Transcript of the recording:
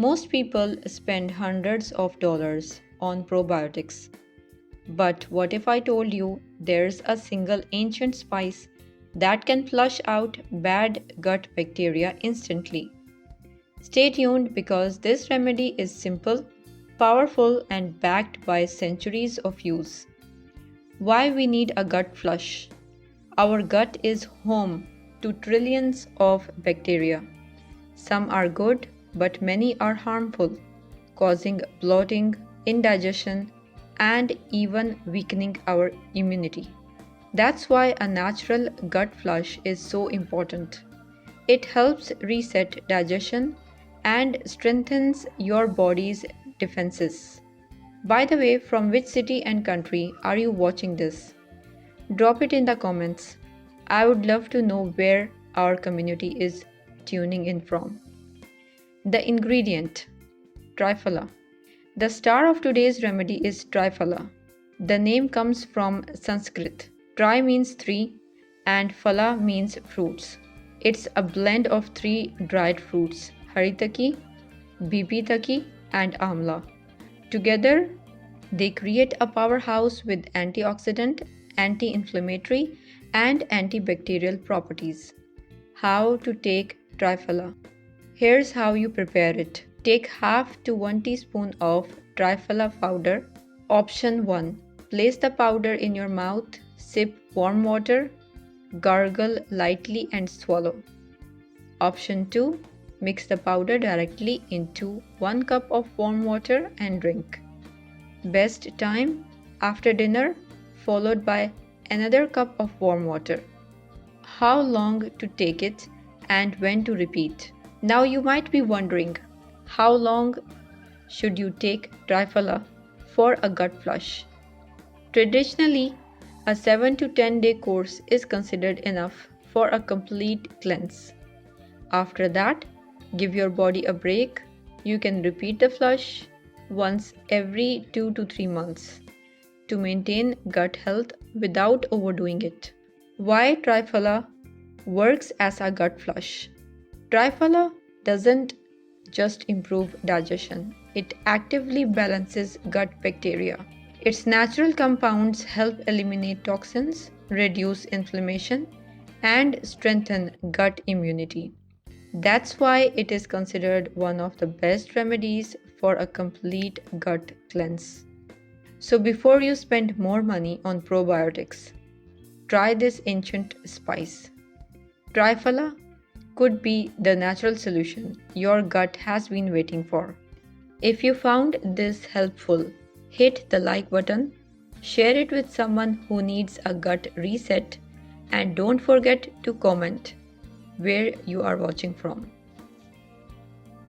Most people spend hundreds of dollars on probiotics. But what if I told you there's a single ancient spice that can flush out bad gut bacteria instantly? Stay tuned because this remedy is simple, powerful, and backed by centuries of use. Why we need a gut flush? Our gut is home to trillions of bacteria. Some are good, but many are harmful, causing bloating, indigestion, and even weakening our immunity. That's why a natural gut flush is so important. It helps reset digestion and strengthens your body's defenses. By the way, from which city and country are you watching this? Drop it in the comments. I would love to know where our community is tuning in from. The ingredient Triphala. The star of today's remedy is Triphala. The name comes from Sanskrit. Tri means three and phala means fruits. It's a blend of three dried fruits, haritaki, bibitaki, and amla. Together, they create a powerhouse with antioxidant, anti-inflammatory, and antibacterial properties. How to take Triphala? Here's how you prepare it. Take half to 1 teaspoon of Triphala powder. Option 1. Place the powder in your mouth, sip warm water, gargle lightly and swallow. Option 2. Mix the powder directly into 1 cup of warm water and drink. Best time after dinner, followed by another cup of warm water. How long to take it and when to repeat? Now you might be wondering, how long should you take Triphala for a gut flush? Traditionally, a 7 to 10 day course is considered enough for a complete cleanse. After that, give your body a break. You can repeat the flush once every 2 to 3 months to maintain gut health without overdoing it. Why Triphala works as a gut flush? Triphala doesn't just improve digestion, it actively balances gut bacteria. Its natural compounds help eliminate toxins, reduce inflammation, and strengthen gut immunity. That's why it is considered one of the best remedies for a complete gut cleanse. So before you spend more money on probiotics, try this ancient spice. Triphala could be the natural solution your gut has been waiting for. If you found this helpful, hit the like button, share it with someone who needs a gut reset, and don't forget to comment where you are watching from.